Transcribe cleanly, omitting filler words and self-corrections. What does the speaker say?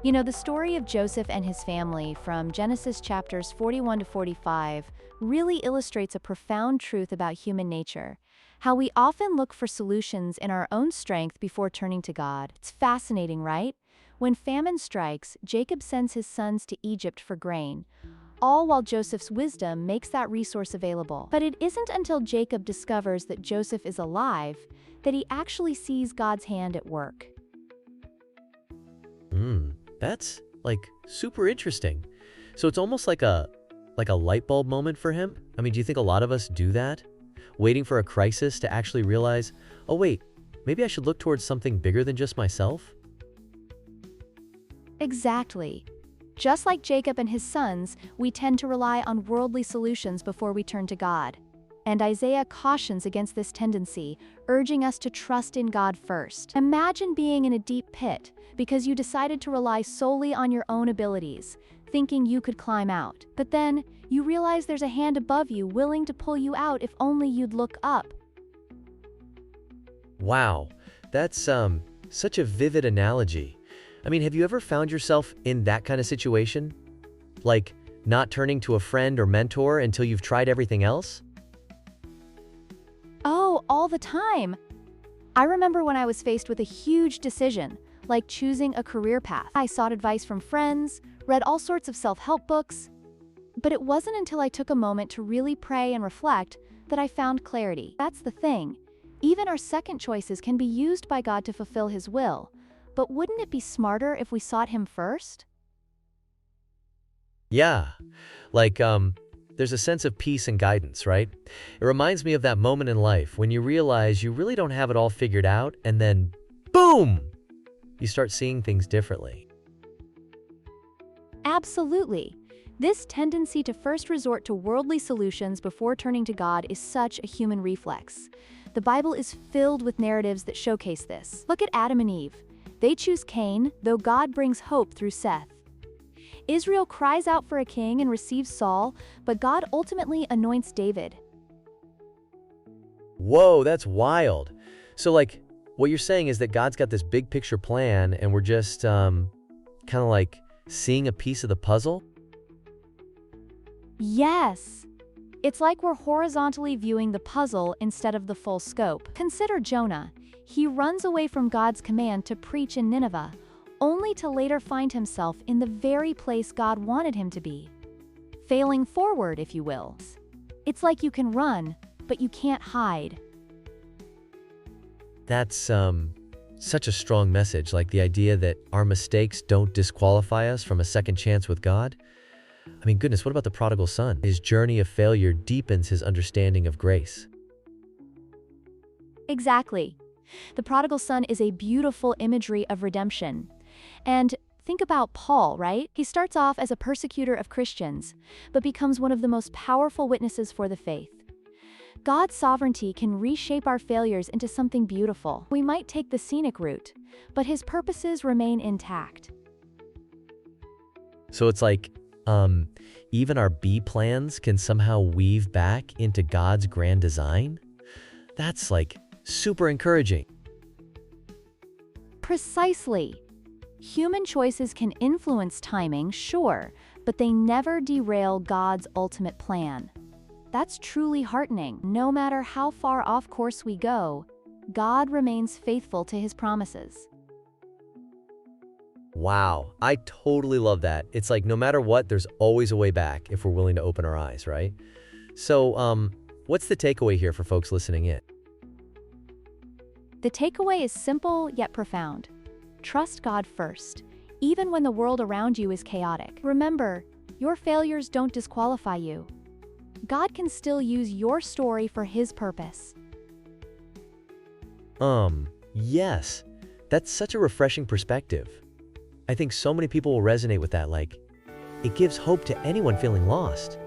You know, the story of Joseph and his family from Genesis chapters 41 to 45 really illustrates a profound truth about human nature, how we often look for solutions in our own strength before turning to God. It's fascinating, right? When famine strikes, Jacob sends his sons to Egypt for grain, all while Joseph's wisdom makes that resource available. But it isn't until Jacob discovers that Joseph is alive that he actually sees God's hand at work. That's super interesting. So it's almost like a light bulb moment for him. I mean, do you think a lot of us do that? Waiting for a crisis to actually realize, oh wait, maybe I should look towards something bigger than just myself? Exactly. Just like Jacob and his sons, we tend to rely on worldly solutions before we turn to God. And Isaiah cautions against this tendency, urging us to trust in God first. Imagine being in a deep pit because you decided to rely solely on your own abilities, thinking you could climb out. But then, you realize there's a hand above you willing to pull you out if only you'd look up. Wow, that's such a vivid analogy. I mean, have you ever found yourself in that kind of situation? Like, not turning to a friend or mentor until you've tried everything else? Oh, all the time. I remember when I was faced with a huge decision, like choosing a career path. I sought advice from friends, read all sorts of self-help books. But it wasn't until I took a moment to really pray and reflect that I found clarity. That's the thing. Even our second choices can be used by God to fulfill His will. But wouldn't it be smarter if we sought Him first? Yeah, there's a sense of peace and guidance, right? It reminds me of that moment in life when you realize you really don't have it all figured out, and then, boom! You start seeing things differently. Absolutely. This tendency to first resort to worldly solutions before turning to God is such a human reflex. The Bible is filled with narratives that showcase this. Look at Adam and Eve. They choose Cain, though God brings hope through Seth. Israel cries out for a king and receives Saul, but God ultimately anoints David. Whoa, that's wild. So, what you're saying is that God's got this big picture plan, and we're just, kind of seeing a piece of the puzzle? Yes. It's like we're horizontally viewing the puzzle instead of the full scope. Consider Jonah. He runs away from God's command to preach in Nineveh, only to later find himself in the very place God wanted him to be. Failing forward, if you will. It's like you can run, but you can't hide. That's such a strong message, like the idea that our mistakes don't disqualify us from a second chance with God. I mean, goodness, what about the prodigal son? His journey of failure deepens his understanding of grace. Exactly. The prodigal son is a beautiful imagery of redemption. And think about Paul, right? He starts off as a persecutor of Christians, but becomes one of the most powerful witnesses for the faith. God's sovereignty can reshape our failures into something beautiful. We might take the scenic route, but His purposes remain intact. So it's even our B plans can somehow weave back into God's grand design? That's super encouraging. Precisely. Human choices can influence timing, sure, but they never derail God's ultimate plan. That's truly heartening. No matter how far off course we go, God remains faithful to His promises. Wow, I totally love that. It's no matter what, there's always a way back if we're willing to open our eyes, right? So, what's the takeaway here for folks listening in? The takeaway is simple yet profound. Trust God first, even when the world around you is chaotic. Remember, your failures don't disqualify you. God can still use your story for His purpose. Yes. That's such a refreshing perspective. I think so many people will resonate with that, it gives hope to anyone feeling lost.